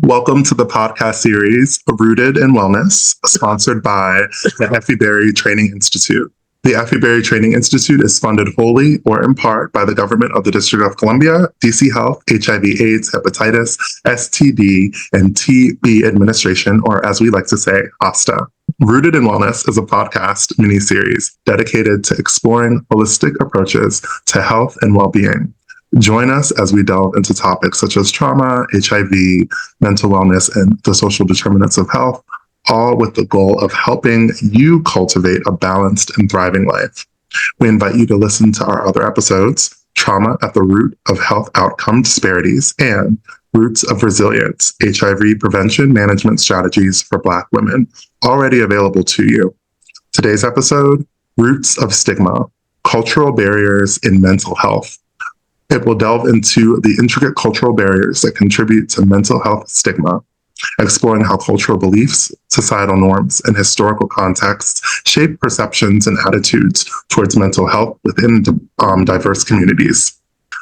Welcome to the podcast series Rooted in Wellness, sponsored by the Effie Berry Training Institute. The Effie Berry Training Institute is funded wholly or in part by the government of the District of Columbia, DC Health, HIV/AIDS, Hepatitis, STD, and TB Administration, or as we like to say, HOSTA. Rooted in Wellness is a podcast mini-series dedicated to exploring holistic approaches to health and well-being. Join us as we delve into topics such as trauma, HIV, mental wellness, and the social determinants of health, all with the goal of helping you cultivate a balanced and thriving life. We invite you to listen to our other episodes, Trauma at the Root of Health Outcome Disparities and Roots of Resilience, HIV Prevention Management Strategies for Black Women, already available to you. Today's episode, Roots of Stigma, Cultural Barriers in Mental Health. It will delve into the intricate cultural barriers that contribute to mental health stigma, exploring how cultural beliefs, societal norms, and historical contexts shape perceptions and attitudes towards mental health within diverse communities.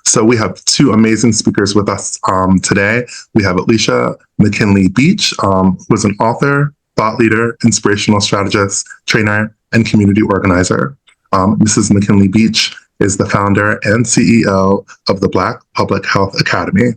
So we have two amazing speakers with us today. We have Leisha McKinley-Beach, who is an author, thought leader, inspirational strategist, trainer, and community organizer. Mrs. McKinley-Beach is the founder and CEO of the Black Public Health Academy.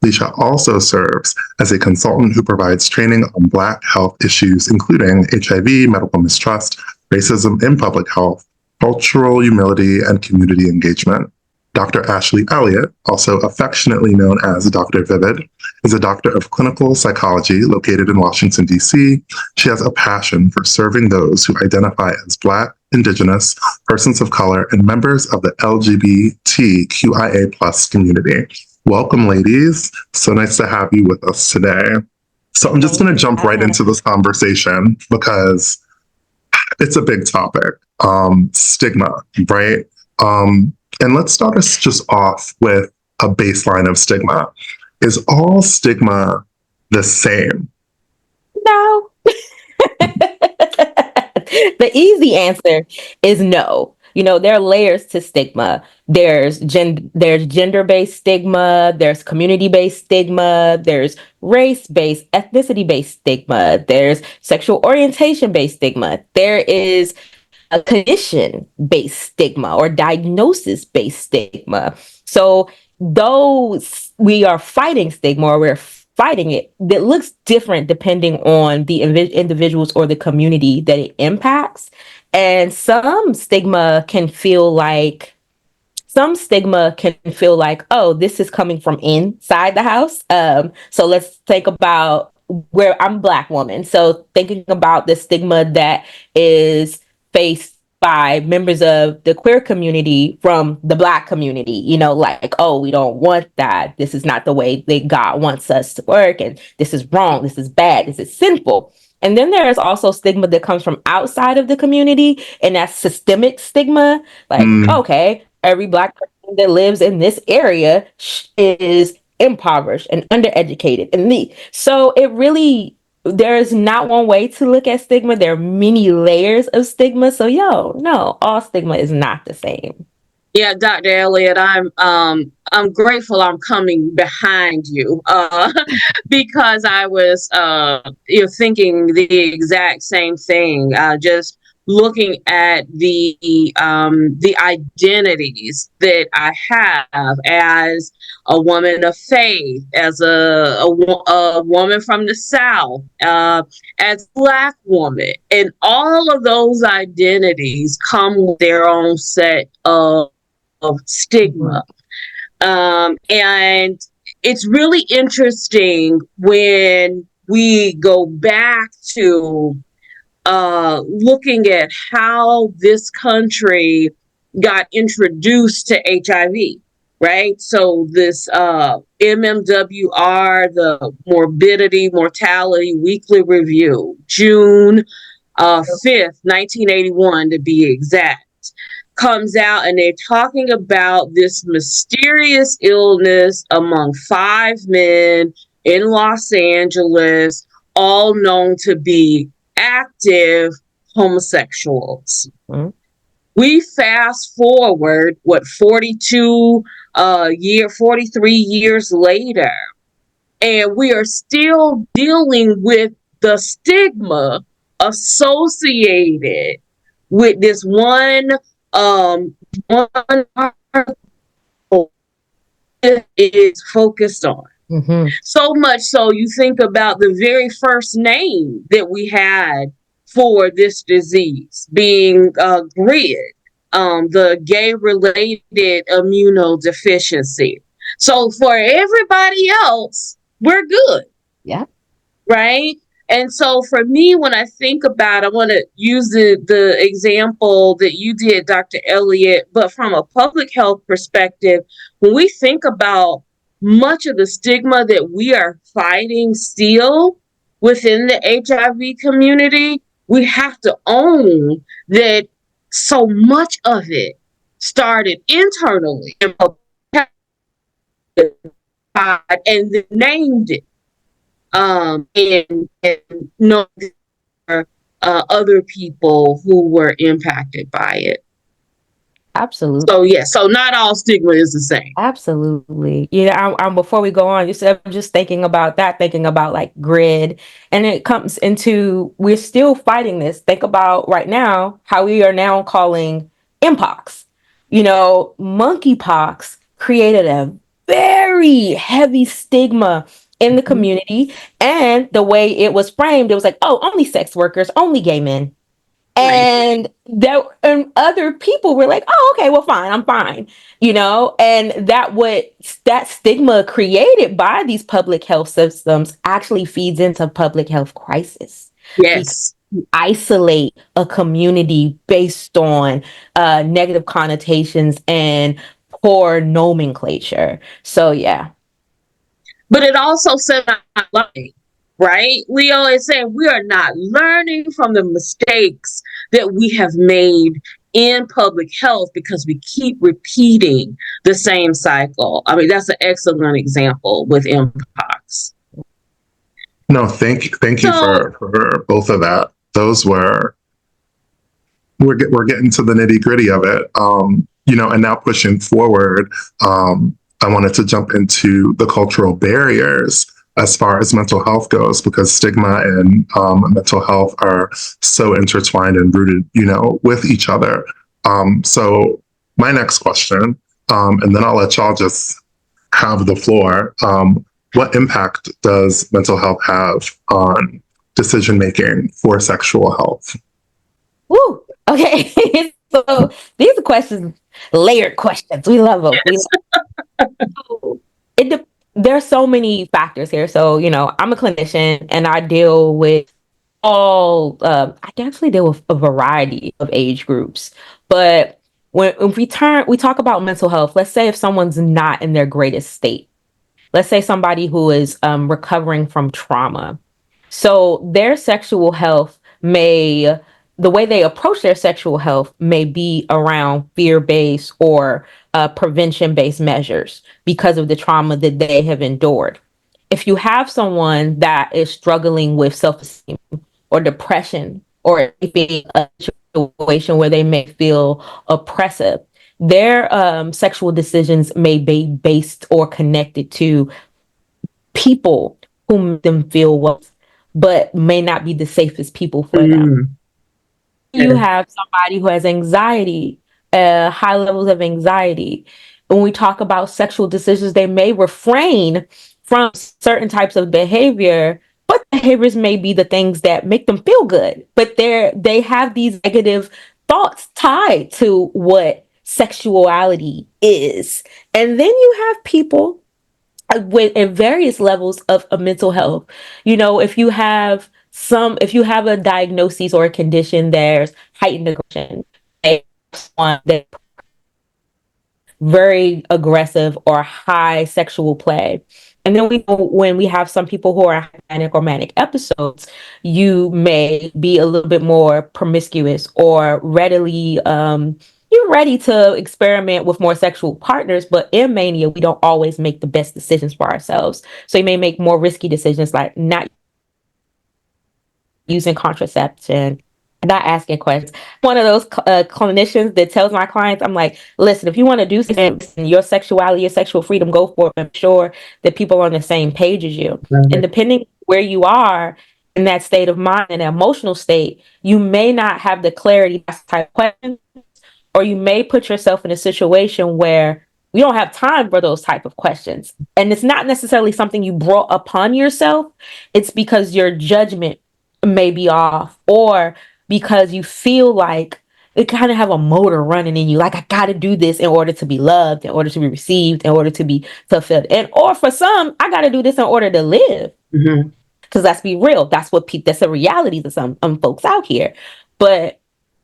Leisha also serves as a consultant who provides training on Black health issues, including HIV, medical mistrust, racism in public health, cultural humility, and community engagement. Dr. Ashley Elliott, also affectionately known as Dr. Viiv, is a doctor of clinical psychology located in Washington, D.C. She has a passion for serving those who identify as Black, Indigenous, persons of color, and members of the LGBTQIA+ community. Welcome, ladies. So nice to have you with us today. So I'm just going to jump right into this conversation because it's a big topic, stigma, right? And let's start us just off with a baseline of stigma. Is all stigma the same? No. The easy answer is no. You know, there are layers to stigma. There's gender-based stigma, there's community-based stigma, there's race-based, ethnicity-based stigma, there's sexual orientation-based stigma, there is a condition-based stigma or diagnosis-based stigma. So though we are fighting stigma or we're fighting it, that looks different depending on the individuals or the community that it impacts. And some stigma can feel like, oh, this is coming from inside the house. So let's think about where I'm a Black woman. So thinking about the stigma that is faced by members of the queer community from the Black community, you know, like, oh, we don't want that. This is not the way that God wants us to work. And this is wrong. This is bad. This is sinful. And then there's also stigma that comes from outside of the community. And that's systemic stigma. Like, okay, every Black person that lives in this area is impoverished and undereducated. So it really, there is not one way to look at stigma. There are many layers of stigma. So no, all stigma is not the same. Yeah, Dr. Elliott, I'm grateful I'm coming behind you because I was thinking the exact same thing. Just looking at the identities that I have as a woman of faith, as a woman from the South, as a Black woman, and all of those identities come with their own set of stigma. And it's really interesting when we go back to looking at how this country got introduced to HIV, right? So this MMWR, the Morbidity, Mortality Weekly Review, June 5th, 1981 to be exact, comes out and they're talking about this mysterious illness among 5 men in Los Angeles, all known to be active homosexuals. Mm-hmm. We fast forward, 43 years later, And we are still dealing with the stigma associated with this one article is focused on. Mm-hmm. So much so, you think about the very first name that we had for this disease being GRID, the gay-related immunodeficiency. So for everybody else, we're good. Yeah. Right? And so for me, when I think about, I want to use the example that you did, Dr. Elliott, but from a public health perspective, when we think about much of the stigma that we are fighting still within the HIV community, we have to own that so much of it started internally and then named it. And know other people who were impacted by it. Absolutely. So yeah, so not all stigma is the same. Absolutely. Yeah, I'm before we go on, I'm just thinking about that, thinking about like GRID, and it comes into, we're still fighting this. Think about right now how we are now calling mpox. Monkeypox created a very heavy stigma in the community, and the way it was framed, it was like, oh, only sex workers, only gay men. And other people were like, oh, okay, well, fine, I'm fine, and that stigma created by these public health systems actually feeds into public health crisis. Yes. Isolate a community based on negative connotations and poor nomenclature. So yeah. But it also said not learning, right? Leo is saying we are not learning from the mistakes that we have made in public health because we keep repeating the same cycle. I mean, that's an excellent example with mpox. No, thank you for both of that. Those we're getting to the nitty gritty of it. And now pushing forward, I wanted to jump into the cultural barriers as far as mental health goes, because stigma and mental health are so intertwined and rooted, with each other. So my next question, and then I'll let y'all just have the floor. What impact does mental health have on decision-making for sexual health? Woo! Okay. So these are questions, layered questions. We love them. Yes. There's so many factors here. So, I'm a clinician and I deal with I actually deal with a variety of age groups. But when we talk about mental health, let's say if someone's not in their greatest state, let's say somebody who is recovering from trauma. So their sexual health the way they approach their sexual health may be around fear-based or prevention-based measures because of the trauma that they have endured. If you have someone that is struggling with self-esteem or depression or being a situation where they may feel oppressive, their sexual decisions may be based or connected to people who make them feel well, but may not be the safest people for them. You have somebody who has anxiety, high levels of anxiety. When we talk about sexual decisions, they may refrain from certain types of behavior, but behaviors may be the things that make them feel good. But they have these negative thoughts tied to what sexuality is. And then you have people in various levels of mental health. If you have a diagnosis or a condition, there's heightened aggression, one that very aggressive or high sexual play. And then when we have some people who are manic or manic episodes, you may be a little bit more promiscuous or you're ready to experiment with more sexual partners, but in mania, we don't always make the best decisions for ourselves. So you may make more risky decisions like not using contraception, not asking questions. One of those clinicians that tells my clients, I'm like, listen, if you want to do something, your sexuality, your sexual freedom, go for it. I'm sure that people are on the same page as you. And depending where you are in that state of mind and emotional state, you may not have the clarity to ask type questions, or you may put yourself in a situation where you don't have time for those type of questions. And it's not necessarily something you brought upon yourself. It's because your judgment may be off, or because you feel like it kind of have a motor running in you. Like, I got to do this in order to be loved, in order to be received, in order to be fulfilled. And, or for some, I got to do this in order to live. Because let's be real. That's that's a reality to some folks out here. But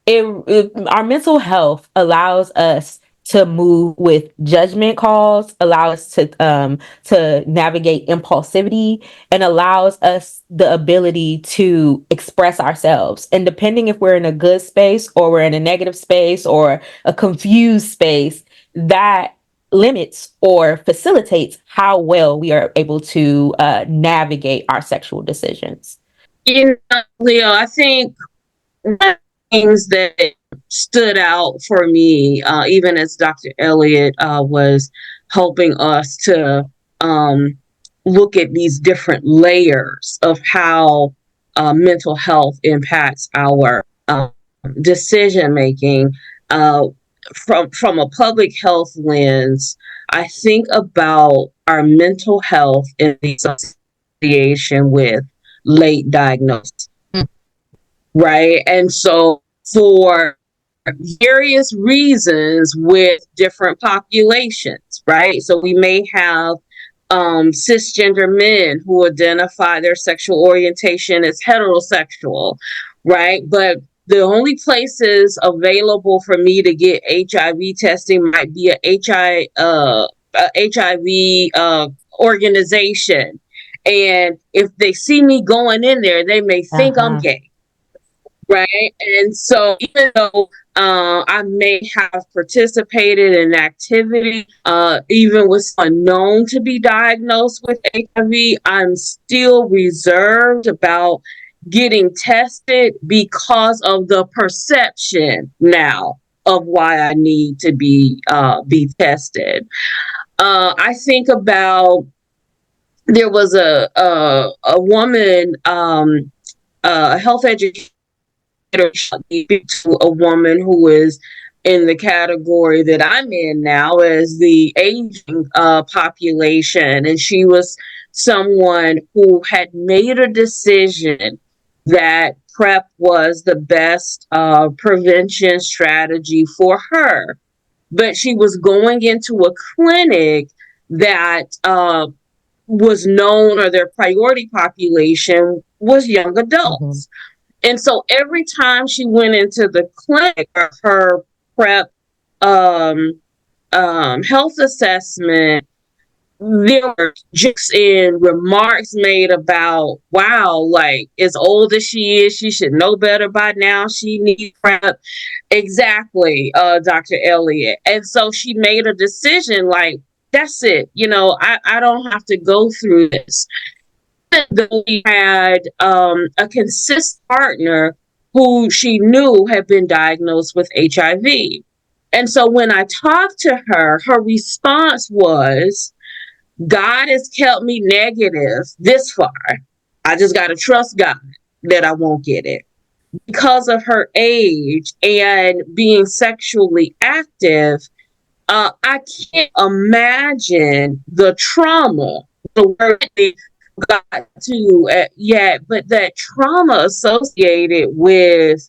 our mental health allows us to move with judgment calls, allow us to navigate impulsivity, and allows us the ability to express ourselves. And depending if we're in a good space or we're in a negative space or a confused space, that limits or facilitates how well we are able to navigate our sexual decisions. You know, Leo, I think one of the things that stood out for me, even as Dr. Elliott was helping us to look at these different layers of how mental health impacts our decision making, from a public health lens, I think about our mental health in association with late diagnosis, right? And so for various reasons with different populations, right? So we may have cisgender men who identify their sexual orientation as heterosexual, right? But the only places available for me to get HIV testing might be a HIV organization. And if they see me going in there, they may think I'm gay. Right. And so even though I may have participated in activity, even with someone known to be diagnosed with HIV, I'm still reserved about getting tested because of the perception now of why I need to be tested. I think about, there was a woman, a health educator, to a woman who is in the category that I'm in now as the aging population. And she was someone who had made a decision that PrEP was the best prevention strategy for her. But she was going into a clinic that was known, or their priority population was young adults. And so every time she went into the clinic for her PrEP health assessment, there were jokes and remarks made about, wow, like, as old as she is, she should know better by now. She needs PrEP. Exactly, Dr. Elliott. And so she made a decision like, that's it. You know, I don't have to go through this. Though we had a consistent partner who she knew had been diagnosed with HIV. And so when I talked to her, her response was, God has kept me negative this far. I just got to trust God that I won't get it. Because of her age and being sexually active, I can't imagine the trauma, the word got to yet, but that trauma associated with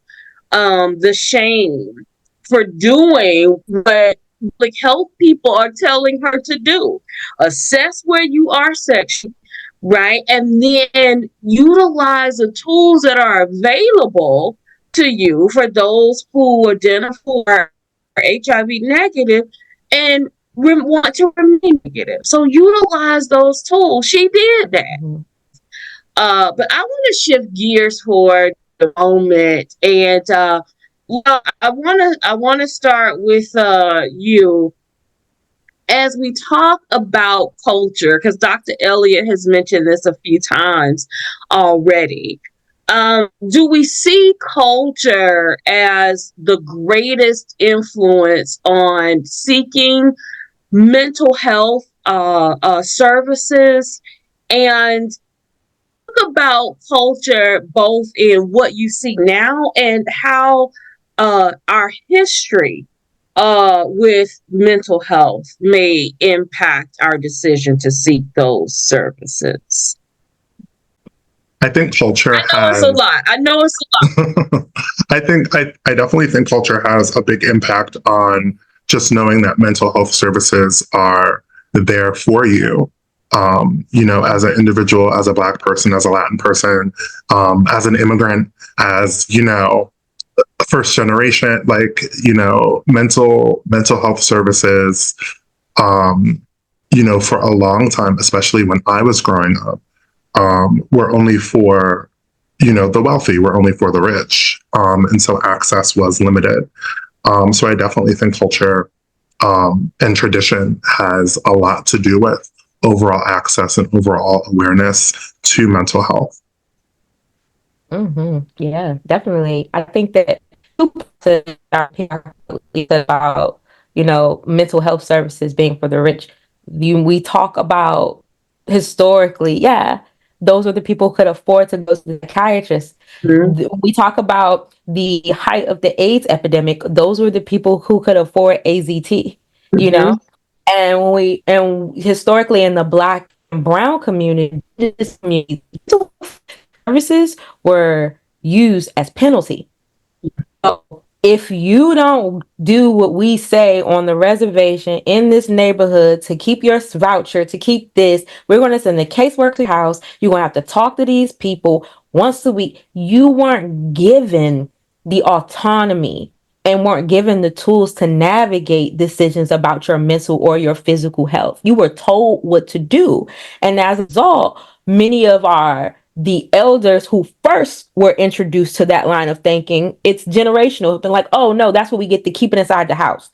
the shame for doing what public health people are telling her to do. Assess where you are sexually, right? And then utilize the tools that are available to you for those who identify are HIV negative and want to remain negative. So utilize those tools. She did that. But I want to shift gears for the moment, and I want to start with you as we talk about culture, because Dr. Elliott has mentioned this a few times already. Do we see culture as the greatest influence on seeking mental health services? And talk about culture both in what you see now and how our history with mental health may impact our decision to seek those services. I think culture I know it's a lot. I know it's a lot. I definitely think culture has a big impact on just knowing that mental health services are there for you. As an individual, as a Black person, as a Latin person, as an immigrant, as first generation, mental health services. For a long time, especially when I was growing up, were only for the wealthy, were only for the rich, and so access was limited. So I definitely think culture and tradition has a lot to do with overall access and overall awareness to mental health. Mm-hmm. Yeah, definitely. I think that about mental health services being for the rich. We talk about historically, yeah, those are the people who could afford to go to the psychiatrist. Mm-hmm. We talk about the height of the AIDS epidemic. Those were the people who could afford AZT. You Mm-hmm. know, and historically in the Black and Brown community, services were used as penalty. So if you don't do what we say on the reservation in this neighborhood to keep your voucher, to keep this, we're going to send the caseworker to your house. You're going to have to talk to these people once a week. You weren't given the autonomy and weren't given the tools to navigate decisions about your mental or your physical health. You were told what to do. And as a result, many of the elders who first were introduced to that line of thinking, it's generational. It's been like, oh no, that's what we get to keep it inside the house.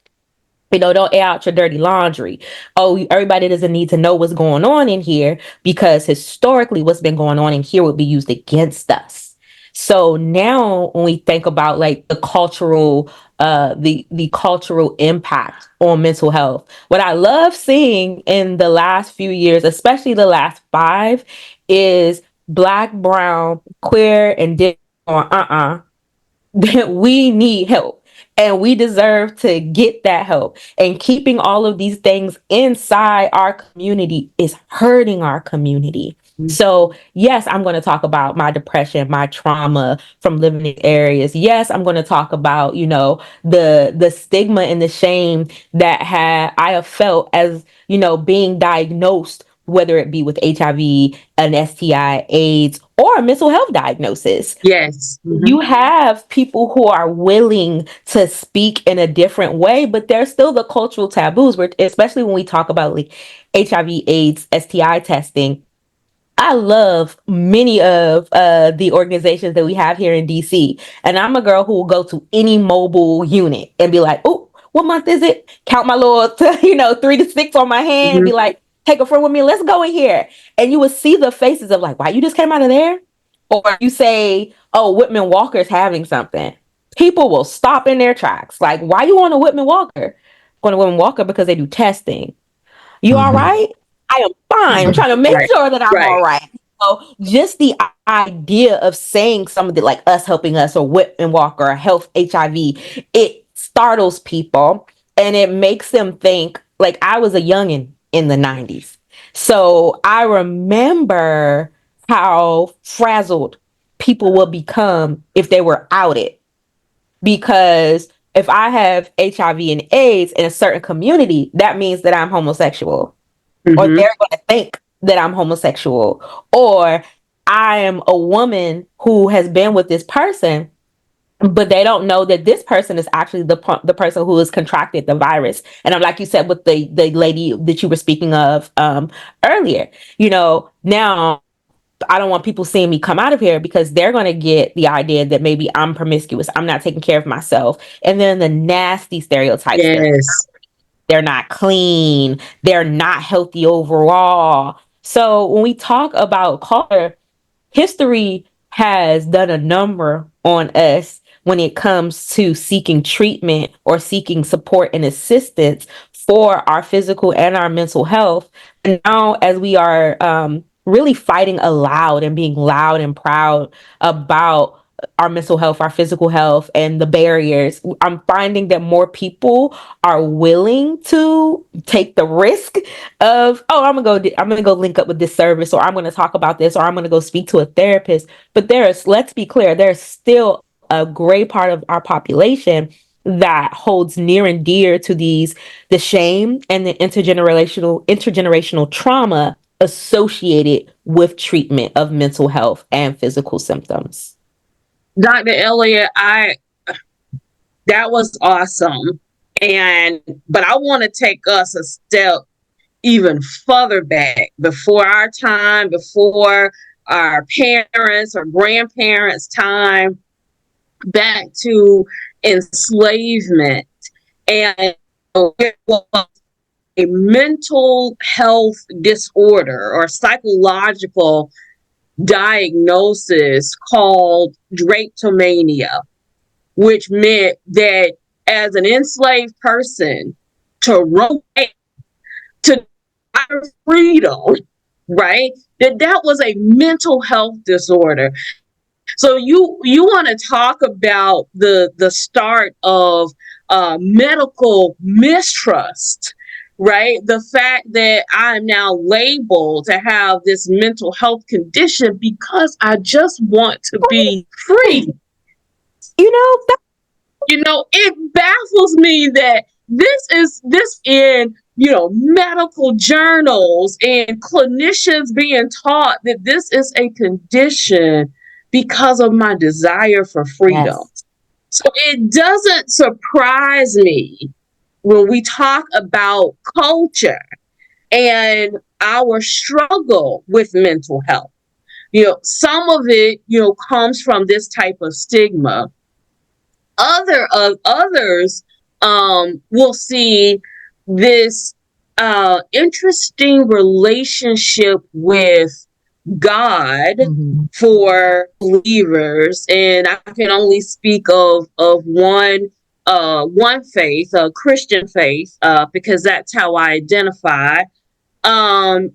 Don't air out your dirty laundry. Oh, everybody doesn't need to know what's going on in here because historically what's been going on in here would be used against us. So now when we think about like the cultural impact on mental health, what I love seeing in the last few years, especially the last 5, is Black, brown, queer, and different that we need help and we deserve to get that help. And keeping all of these things inside our community is hurting our community. So, yes, I'm going to talk about my depression, my trauma from living in areas. Yes, I'm going to talk about, the stigma and the shame that I have felt as, being diagnosed, whether it be with HIV, an STI, AIDS, or a mental health diagnosis. Yes. Mm-hmm. You have people who are willing to speak in a different way, but there's still the cultural taboos, where, especially when we talk about like HIV, AIDS, STI testing. I love many of the organizations that we have here in DC. And I'm a girl who will go to any mobile unit and be like, oh, what month is it? Count my little, 3 to 6 on my hand, and be like, take a friend with me. Let's go in here. And you would see the faces of like, why you just came out of there? Or you say, oh, Whitman Walker's having something. People will stop in their tracks. Like, why you on a Whitman Walker? Going to Whitman Walker because they do testing. You all right? I am fine. I'm trying to make sure that I'm all right. So just the idea of saying something like us helping us or Whitman Walker or health HIV, it startles people and it makes them think. Like, I was a youngin' in the 90s. So I remember how frazzled people would become if they were outed. Because if I have HIV and AIDS in a certain community, that means that I'm homosexual. Or they're going to think that I'm homosexual, or I am a woman who has been with this person, but they don't know that this person is actually the person who has contracted the virus. And I'm like you said with the lady that you were speaking of earlier, now I don't want people seeing me come out of here because they're going to get the idea that maybe I'm promiscuous, I'm not taking care of myself, and then the nasty stereotypes. Yes. They're not clean. They're not healthy overall. So when we talk about culture, history has done a number on us when it comes to seeking treatment or seeking support and assistance for our physical and our mental health. And now, as we are really fighting aloud and being loud and proud about our mental health, our physical health, and the barriers, I'm finding that more people are willing to take the risk of, oh, I'm gonna go link up with this service, or I'm gonna talk about this, or I'm gonna go speak to a therapist. But let's be clear, there's still a great part of our population that holds near and dear to the shame and the intergenerational trauma associated with treatment of mental health and physical symptoms. Dr. Elliott, that was awesome. But I want to take us a step even further back, before our time, before our parents or grandparents' time, back to enslavement. And it was a mental health disorder or psychological diagnosis called drapetomania, which meant that as an enslaved person, to rotate to our freedom, right? That was a mental health disorder. So you want to talk about the start of medical mistrust, right? The fact that I'm now labeled to have this mental health condition because I just want to be free. It baffles me that this in, medical journals and clinicians being taught that this is a condition because of my desire for freedom. Yes. So it doesn't surprise me when we talk about culture and our struggle with mental health. Some of it, comes from this type of stigma. Others will see this interesting relationship with God for believers, and I can only speak of one faith, a Christian faith, because that's how I identify. And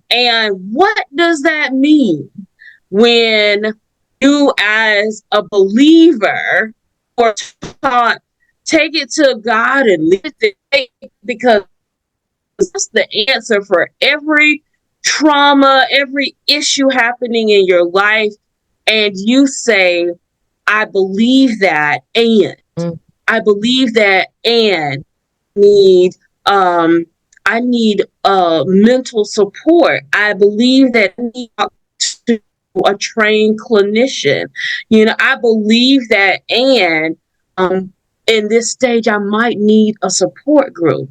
what does that mean when you, as a believer, are taught, take it to God and leave it, because that's the answer for every trauma, every issue happening in your life? And you say, I believe that, and I believe that, and I need mental support. I believe that I need to a trained clinician. I believe that, and in this stage, I might need a support group,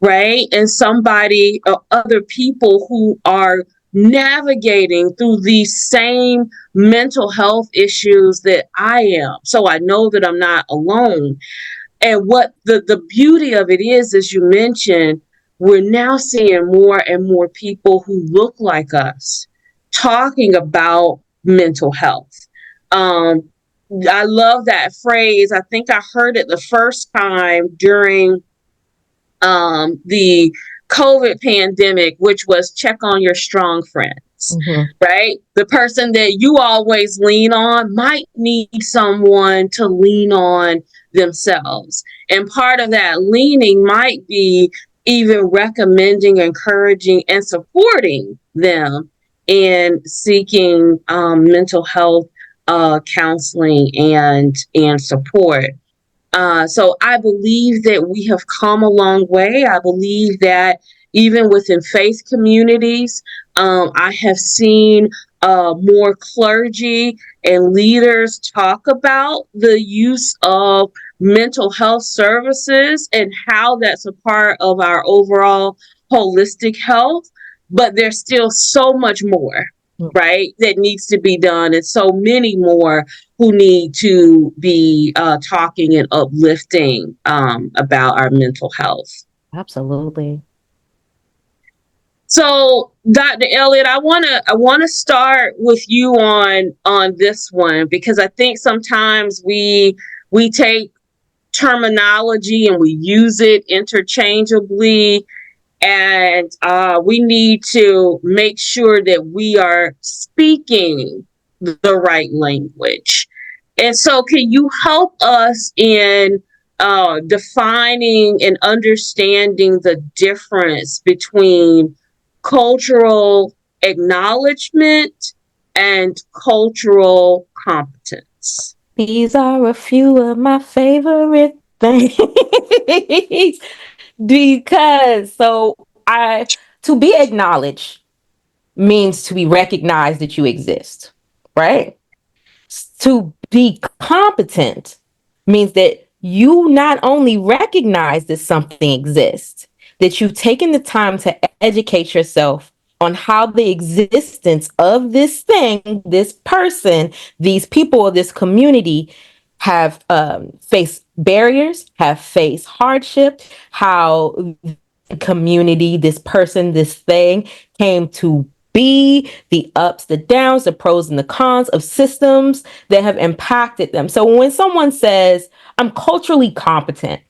right? And somebody or other people who are navigating through these same mental health issues that I am. So I know that I'm not alone. And what the beauty of it is, as you mentioned, we're now seeing more and more people who look like us talking about mental health. I love that phrase. I think I heard it the first time during the COVID pandemic, which was check on your strong friends, right? The person that you always lean on might need someone to lean on themselves. And part of that leaning might be even recommending, encouraging, and supporting them in seeking mental health counseling and support. So I believe that we have come a long way. I believe that even within faith communities, I have seen more clergy and leaders talk about the use of mental health services and how that's a part of our overall holistic health. But there's still so much more, right, that needs to be done, and so many more who need to be talking and uplifting about our mental health. Absolutely. So, Dr. Elliott, I wanna start with you on this one, because I think sometimes we take terminology and we use it interchangeably, and we need to make sure that we are speaking the right language. And so, can you help us in defining and understanding the difference between cultural acknowledgement and cultural competence? These are a few of my favorite things. Because I to be acknowledged means to be recognized that you exist, right? To be competent means that you not only recognize that something exists, that you've taken the time to educate yourself on how the existence of this thing, this person, these people, this community have faced barriers, have faced hardship, how the community, this person, this thing came to be, the ups, the downs, the pros and the cons of systems that have impacted them. So when someone says, I'm culturally competent,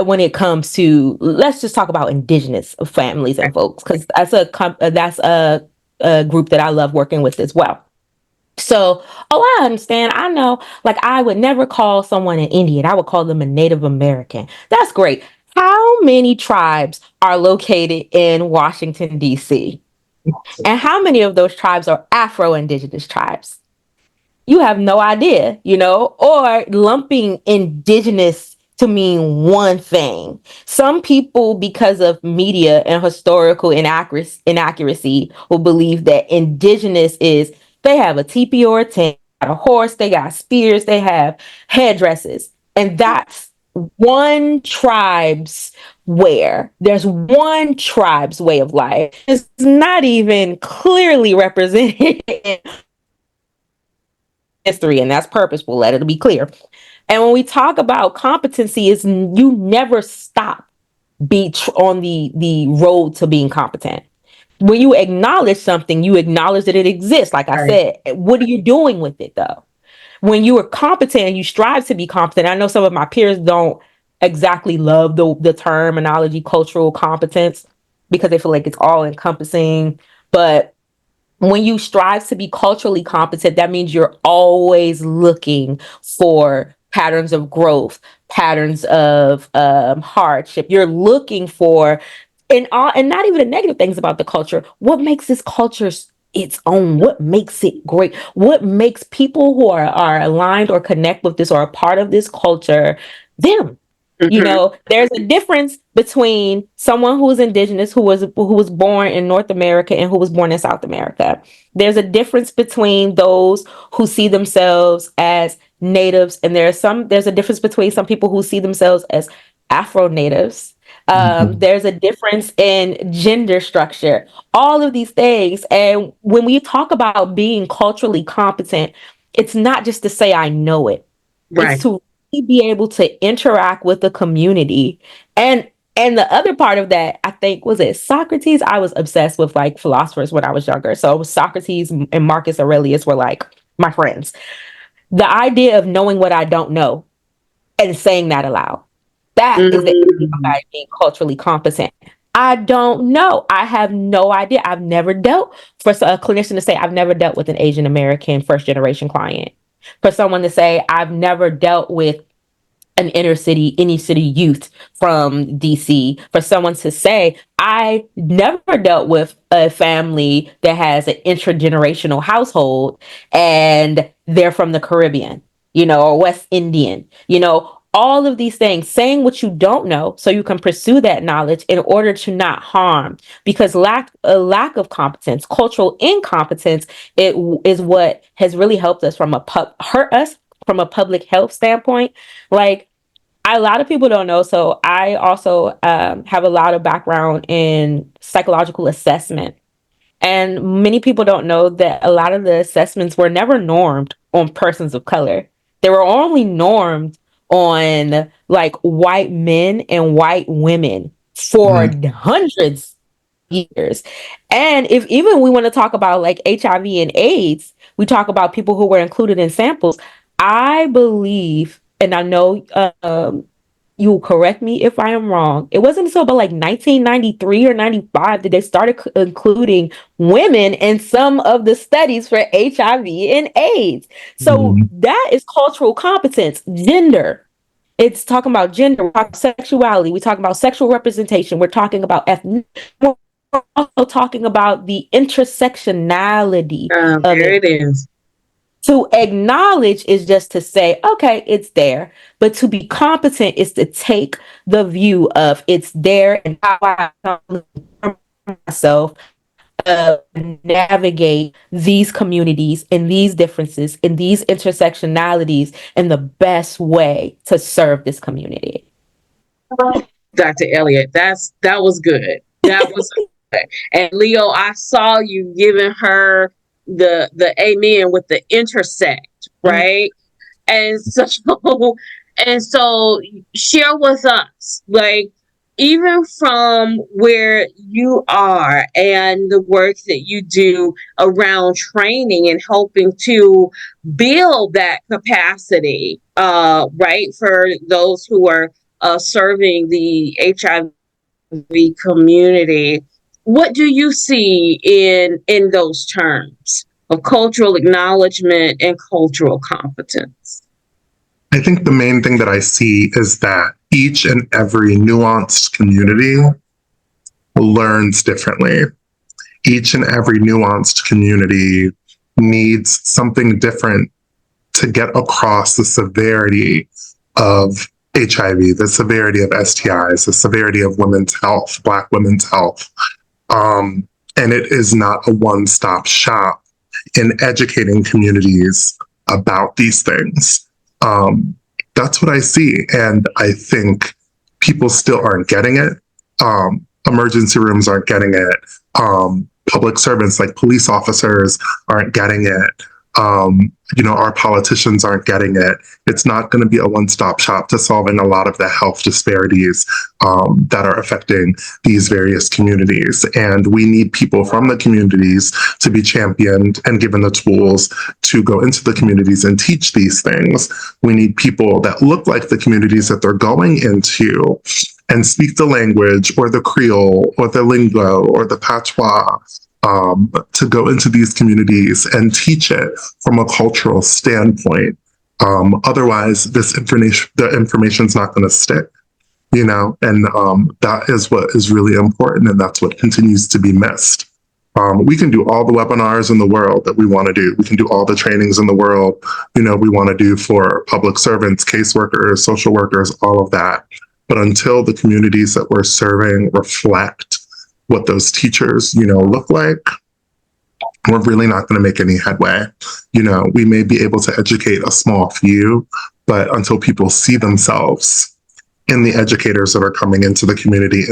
when it comes to, let's just talk about indigenous families and folks, because that's a group that I love working with as well. So, oh, I understand. I know, like, I would never call someone an Indian. I would call them a Native American. That's great. How many tribes are located in Washington, D.C.? And how many of those tribes are Afro-Indigenous tribes? You have no idea, or lumping indigenous to mean one thing. Some people, because of media and historical inaccuracy, will believe that indigenous is they have a teepee or a tent, a horse, they got spears, they have headdresses. And that's one tribe's there's one tribe's way of life. It's not even clearly represented in history, and that's purposeful. Let it be clear. And when we talk about competency, is you never stop on the road to being competent. When you acknowledge something, you acknowledge that it exists. Like I said, what are you doing with it though? When you are competent and you strive to be competent, I know some of my peers don't exactly love the terminology cultural competence because they feel like it's all encompassing. But when you strive to be culturally competent, that means you're always looking for patterns of growth, patterns of hardship. You're looking for, and not even the negative things about the culture. What makes this culture its own? What makes it great? What makes people who are aligned or connect with this or a part of this culture them? There's a difference between someone who is indigenous, who was born in North America and who was born in South America. There's a difference between those who see themselves as natives, and there's a difference between some people who see themselves as Afro natives. There's a difference in gender structure, all of these things. And when we talk about being culturally competent, it's not just to say I know it. Right. It's to be able to interact with the community. And the other part of that, I think, was it Socrates? I was obsessed with like philosophers when I was younger. So Socrates and Marcus Aurelius were like my friends. The idea of knowing what I don't know and saying that aloud. That is the guy being culturally competent. I don't know. I have no idea. I've never dealt, for a clinician to say, I've never dealt with an Asian American first generation client. For someone to say, I've never dealt with an inner city youth from DC. For someone to say, I never dealt with a family that has an intergenerational household and they're from the Caribbean, or West Indian, all of these things, saying what you don't know so you can pursue that knowledge in order to not harm, because a lack of competence, cultural incompetence, it is what has really helped us hurt us from a public health standpoint. Like, a lot of people don't know. So I also have a lot of background in psychological assessment. And many people don't know that a lot of the assessments were never normed on persons of color. They were only normed on like white men and white women for hundreds years. And if even we want to talk about like HIV and AIDS, we talk about people who were included in samples. I believe, and I know you will correct me if I am wrong, it wasn't until about like 1993 or 95 that they started including women in some of the studies for HIV and AIDS. So that is cultural competence, gender. It's talking about gender, we're talking sexuality, we talk about sexual representation, we're talking about ethnic, we're also talking about the intersectionality of There it. it is. To acknowledge is just to say, okay, it's there. But to be competent is to take the view of it's there and how I myself navigate these communities and these differences and these intersectionalities in the best way to serve this community. Dr. Elliott, that was good. That was good. And Leo, I saw you giving her the amen with the intersect, right? Mm-hmm. And so share with us, like, even from where you are and the work that you do around training and helping to build that capacity, right, for those who are serving the HIV community. What do you see in those terms of cultural acknowledgement and cultural competence? I think the main thing that I see is that each and every nuanced community learns differently. Each and every nuanced community needs something different to get across the severity of HIV, the severity of STIs, the severity of women's health, Black women's health. And it is not a one-stop shop in educating communities about these things. That's what I see. And I think people still aren't getting it. Emergency rooms aren't getting it. Public servants like police officers aren't getting it. Our politicians aren't getting it. It's not going to be a one-stop shop to solving a lot of the health disparities that are affecting these various communities. And we need people from the communities to be championed and given the tools to go into the communities and teach these things. We need people that look like the communities that they're going into and speak the language or the Creole or the lingo or the patois to go into these communities and teach it from a cultural standpoint. Otherwise, the information's not going to stick, and that is what is really important, and that's what continues to be missed. We can do all the webinars in the world that we want to do. We can do all the trainings in the world, we want to do for public servants, caseworkers, social workers, all of that. But until the communities that we're serving reflect what those teachers, look like, we're really not going to make any headway. We may be able to educate a small few, but until people see themselves in the educators that are coming into the community,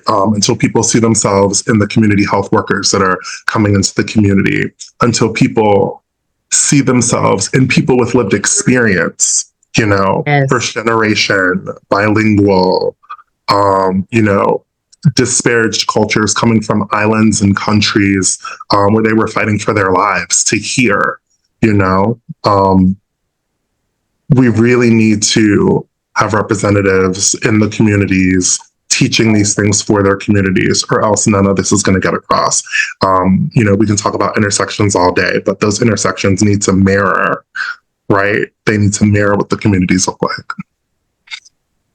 until people see themselves in the community health workers that are coming into the community, until people see themselves in people with lived experience, yes. First generation, bilingual, disparaged cultures coming from islands and countries where they were fighting for their lives to hear, we really need to have representatives in the communities teaching these things for their communities, or else none of this is going to get across. We can talk about intersections all day, but those intersections need to mirror, right? They need to mirror what the communities look like.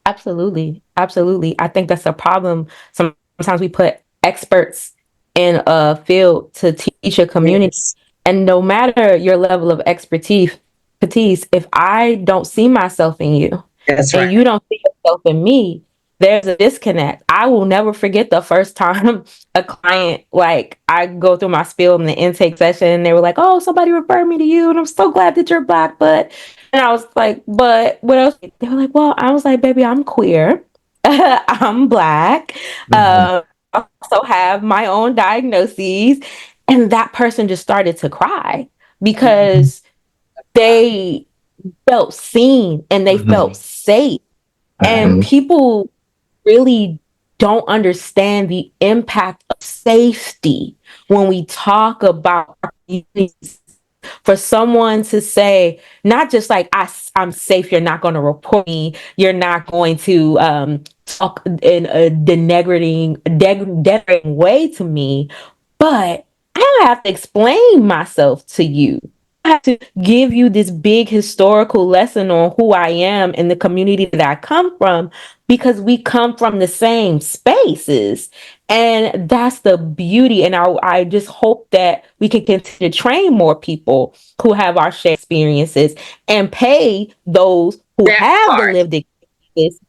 Absolutely. Absolutely. I think that's a problem. Sometimes we put experts in a field to teach a community. Yes. And no matter your level of expertise, if I don't see myself in you, that's right, and you don't see yourself in me, there's a disconnect. I will never forget the first time a client, like, I go through my spiel in the intake session and they were like, oh, somebody referred me to you and I'm so glad that you're Black, but, and I was like, but what else? They were like, well, I was like, baby, I'm queer. I'm Black. I also have my own diagnoses. And that person just started to cry because they felt seen and they felt safe. And people really don't understand the impact of safety when we talk about our communities. For someone to say, not just like, I'm safe, you're not going to report me, you're not going to talk in a denigrating way to me, but I don't have to explain myself to you. I have to give you this big historical lesson on who I am and the community that I come from, because we come from the same spaces. And that's the beauty. And I just hope that we can continue to train more people who have our shared experiences and pay those who have the lived experiences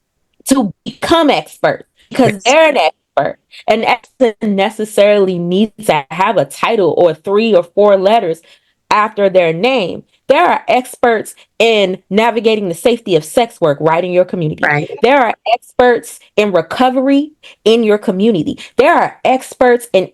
to become experts, because they're an expert. And expert necessarily needs to have a title or 3 or 4 letters after their name. There are experts in navigating the safety of sex work right in your community. Right. There are experts in recovery in your community. There are experts in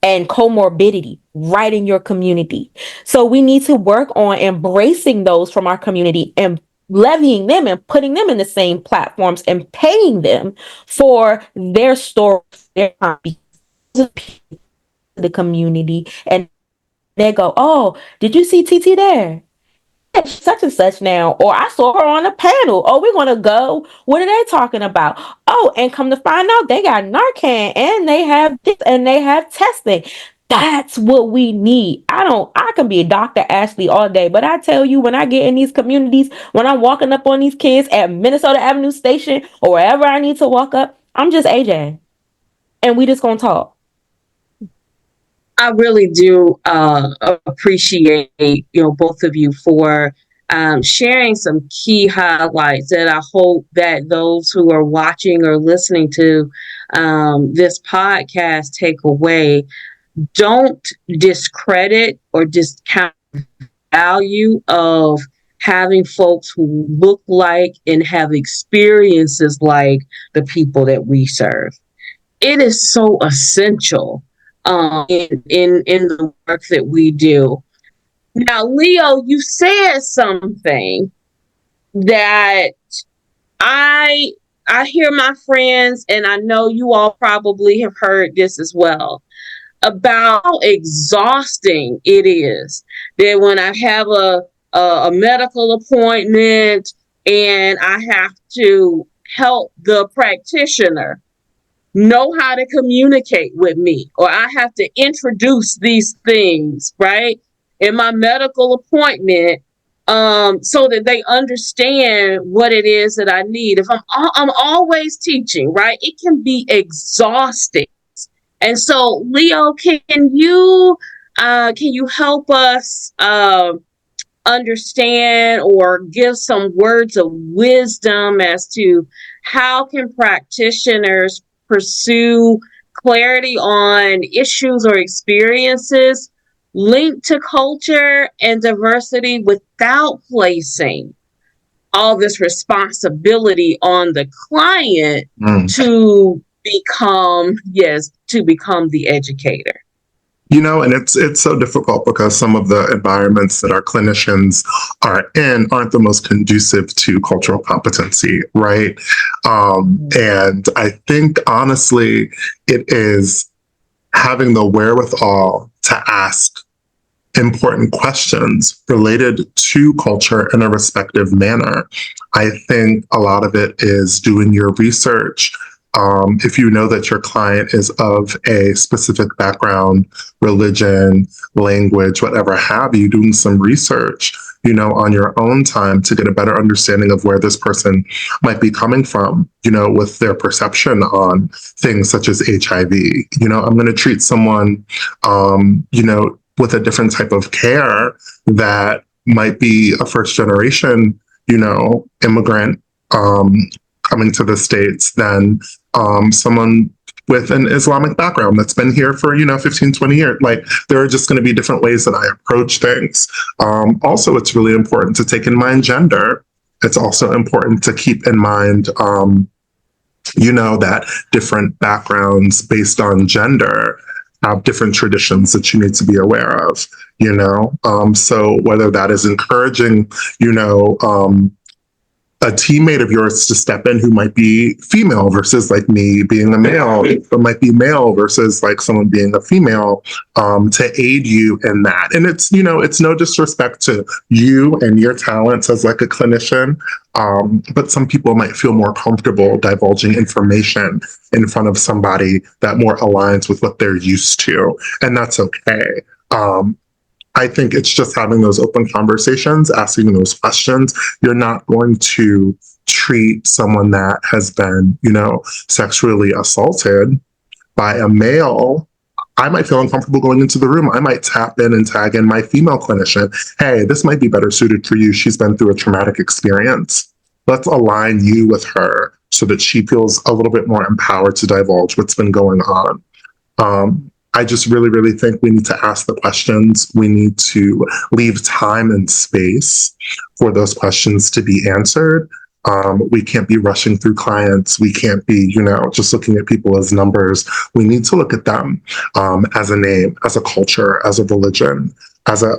and comorbidity right in your community. So we need to work on embracing those from our community and levying them and putting them in the same platforms and paying them for their story, their the community. And they go, oh, did you see TT there? Such and such now, or I saw her on a panel. Oh, we're gonna go. What are they talking about? Oh, and come to find out, they got Narcan and they have this and they have testing. That's what we need. I can be a Dr. Ashley all day, but I tell you, when I get in these communities, when I'm walking up on these kids at Minnesota Avenue Station or wherever I need to walk up, I'm just AJ, and we just gonna talk. I really do appreciate, both of you for sharing some key highlights that I hope that those who are watching or listening to this podcast take away. Don't discredit or discount the value of having folks who look like and have experiences like the people that we serve. It is so essential in the work that we do. Now, Leo, you said something that I hear my friends, and I know you all probably have heard this as well, about how exhausting it is that when I have a medical appointment and I have to help the practitioner know how to communicate with me, or I have to introduce these things, right, in my medical appointment, so that they understand what it is that I need. If I'm always teaching, right, it can be exhausting. And so, Leo, can you help us understand or give some words of wisdom as to how can practitioners pursue clarity on issues or experiences linked to culture and diversity without placing all this responsibility on the client to become the educator? And it's so difficult because some of the environments that our clinicians are in aren't the most conducive to cultural competency, right? And I think, honestly, it is having the wherewithal to ask important questions related to culture in a respective manner. I think a lot of it is doing your research. If you know that your client is of a specific background, religion, language, whatever have you, doing some research, on your own time to get a better understanding of where this person might be coming from, with their perception on things such as HIV. I'm going to treat someone, with a different type of care that might be a first generation, immigrant, coming to the States than someone with an Islamic background that's been here for, 15, 20 years. Like, there are just going to be different ways that I approach things. Also, it's really important to take in mind gender. It's also important to keep in mind, that different backgrounds based on gender have different traditions that you need to be aware of, So whether that is encouraging, a teammate of yours to step in who might be female versus like me being a male, or might be male versus like someone being a female, to aid you in that. And it's, you know, it's no disrespect to you and your talents as like a clinician, but some people might feel more comfortable divulging information in front of somebody that more aligns with what they're used to, and that's okay. I think it's just having those open conversations, asking those questions. You're not going to treat someone that has been, you know, sexually assaulted by a male. I might feel uncomfortable going into the room. I might tap in and tag in my female clinician. Hey, this might be better suited for you. She's been through a traumatic experience. Let's align you with her so that she feels a little bit more empowered to divulge what's been going on. I just really, really think we need to ask the questions. We need to leave time and space for those questions to be answered. We can't be rushing through clients. We can't be, you know, just looking at people as numbers. We need to look at them as a name, as a culture, as a religion, as a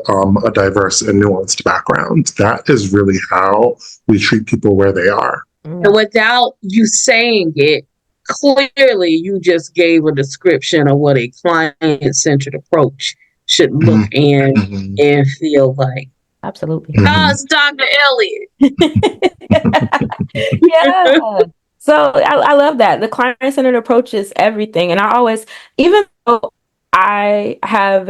diverse and nuanced background. That is really how we treat people where they are. And without you saying it, clearly you just gave a description of what a client-centered approach should look and feel like. Absolutely. How's Dr. Elliott? Yeah. So I love that. The client-centered approach is everything. And I always, even though I have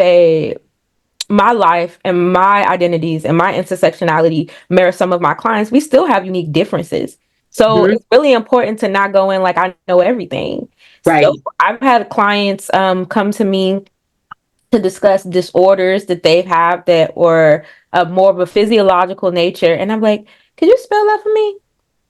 my life and my identities and my intersectionality mirror some of my clients, we still have unique differences. So it's really important to not go in like I know everything. Right. So I've had clients come to me to discuss disorders that they have that were more of a physiological nature. And I'm like, could you spell that for me?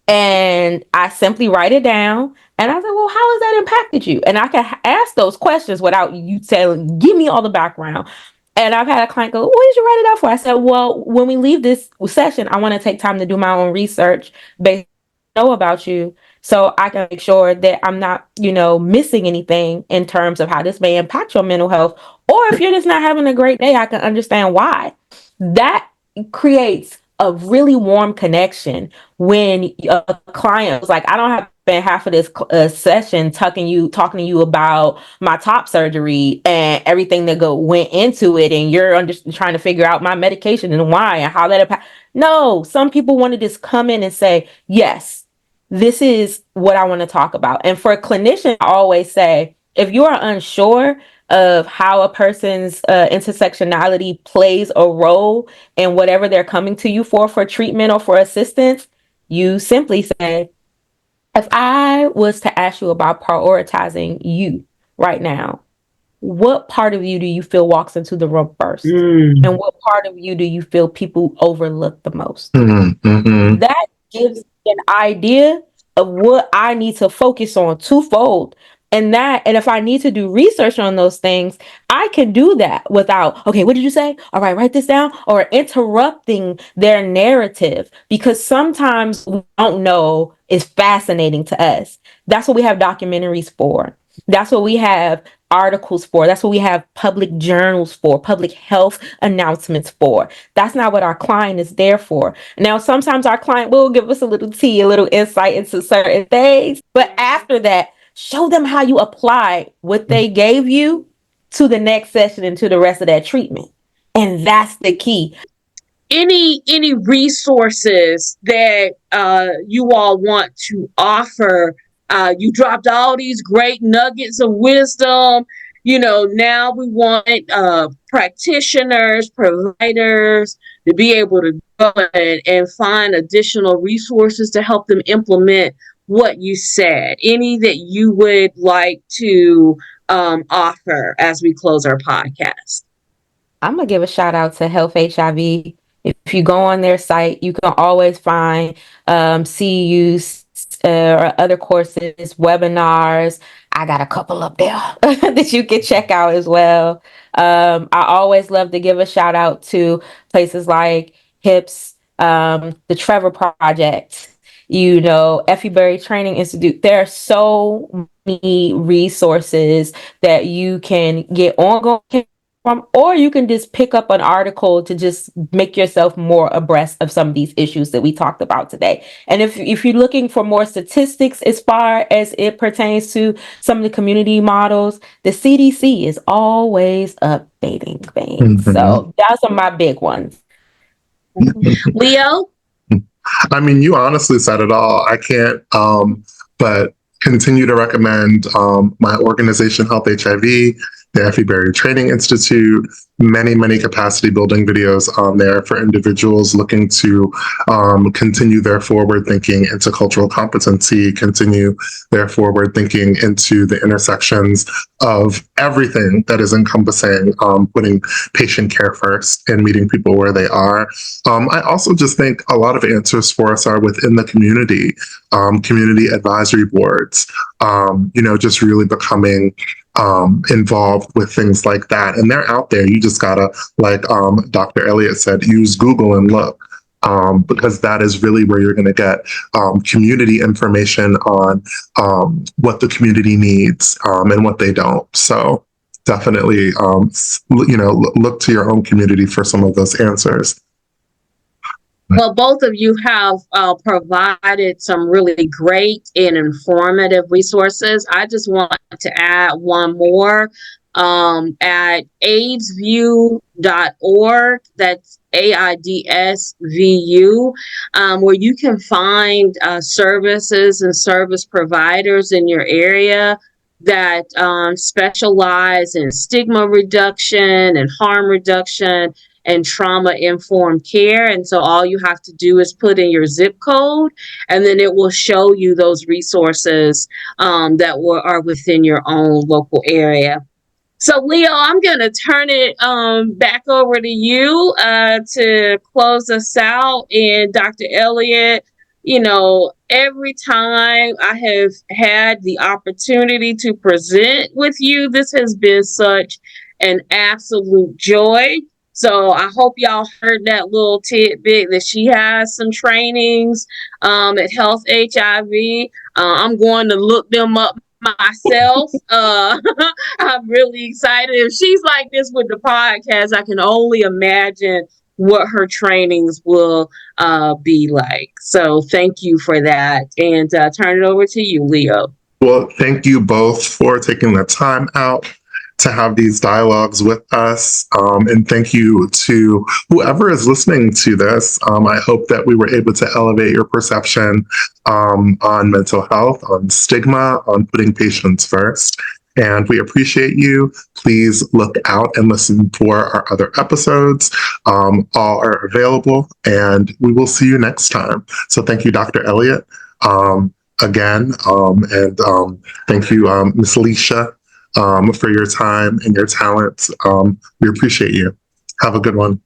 And I simply write it down. And I said, well, how has that impacted you? And I can ask those questions without you telling, give me all the background. And I've had a client go, what did you write it out for? I said, well, when we leave this session, I want to take time to do my own research based know about you so I can make sure that I'm not, you know, missing anything in terms of how this may impact your mental health. Or if you're just not having a great day, I can understand why. That creates a really warm connection when a client was like, I don't have to spend half of this session talking to you about my top surgery and everything that went into it, and you're trying to figure out my medication and why and how that impacts. No, some people want to just come in and say, yes, this is what I want to talk about. And for a clinician, I always say, if you are unsure of how a person's intersectionality plays a role in whatever they're coming to you for treatment or for assistance, you simply say, if I was to ask you about prioritizing you right now, what part of you do you feel walks into the room first? And what part of you do you feel people overlook the most? That gives an idea of what I need to focus on twofold. And if I need to do research on those things, I can do that without, okay, what did you say? All right, write this down, or interrupting their narrative, because sometimes we don't know is fascinating to us. That's what we have documentaries for. That's what we have articles for. That's what we have public journals for, public health announcements for. That's not what our client is there for. Now, sometimes our client will give us a little tea, a little insight into certain things. But after that, show them how you apply what they gave you to the next session and to the rest of that treatment. And that's the key. Any resources that you all want to offer? You dropped all these great nuggets of wisdom. You know, now we want practitioners, providers to be able to go and find additional resources to help them implement what you said. Any that you would like to offer as we close our podcast? I'm going to give a shout out to Health HIV. If you go on their site, you can always find CEUs or other courses, webinars. I got a couple up there that you can check out as well. I always love to give a shout out to places like HIPS, the Trevor Project, you know, Effie Berry Training Institute. There are so many resources that you can get ongoing from, or you can just pick up an article to just make yourself more abreast of some of these issues that we talked about today. And if you're looking for more statistics as far as it pertains to some of the community models, the CDC is always updating things. So those are my big ones. Leo? I mean, you honestly said it all. I can't but continue to recommend my organization, Health HIV, the Effie Berry Training Institute, many capacity building videos on there for individuals looking to continue their forward thinking into cultural competency, continue their forward thinking into the intersections of everything that is encompassing putting patient care first and meeting people where they are. I also just think a lot of answers for us are within the community, community advisory boards, just really becoming involved with things like that. And they're out there. You just gotta, like Dr. Elliott said, use Google and look, because that is really where you're gonna get community information on what the community needs and what they don't. So definitely, look to your own community for some of those answers. Well, both of you have provided some really great and informative resources. I just want to add one more at aidsvu.org. That's AIDSVU, where you can find services and service providers in your area that specialize in stigma reduction and harm reduction and trauma-informed care. And so all you have to do is put in your zip code, and then it will show you those resources that are within your own local area. So Leo, I'm going to turn it back over to you to close us out. And Dr. Elliott, every time I have had the opportunity to present with you, this has been such an absolute joy. So I hope y'all heard that little tidbit that she has some trainings at Health HIV. I'm going to look them up myself. I'm really excited. If she's like this with the podcast, I can only imagine what her trainings will be like. So thank you for that. And turn it over to you, Leo. Well, thank you both for taking the time out to have these dialogues with us. And thank you to whoever is listening to this. I hope that we were able to elevate your perception on mental health, on stigma, on putting patients first. And we appreciate you. Please look out and listen for our other episodes. All are available, and we will see you next time. So thank you, Dr. Elliott, again. And thank you, Ms. Leisha, for your time and your talents. We appreciate you. Have a good one.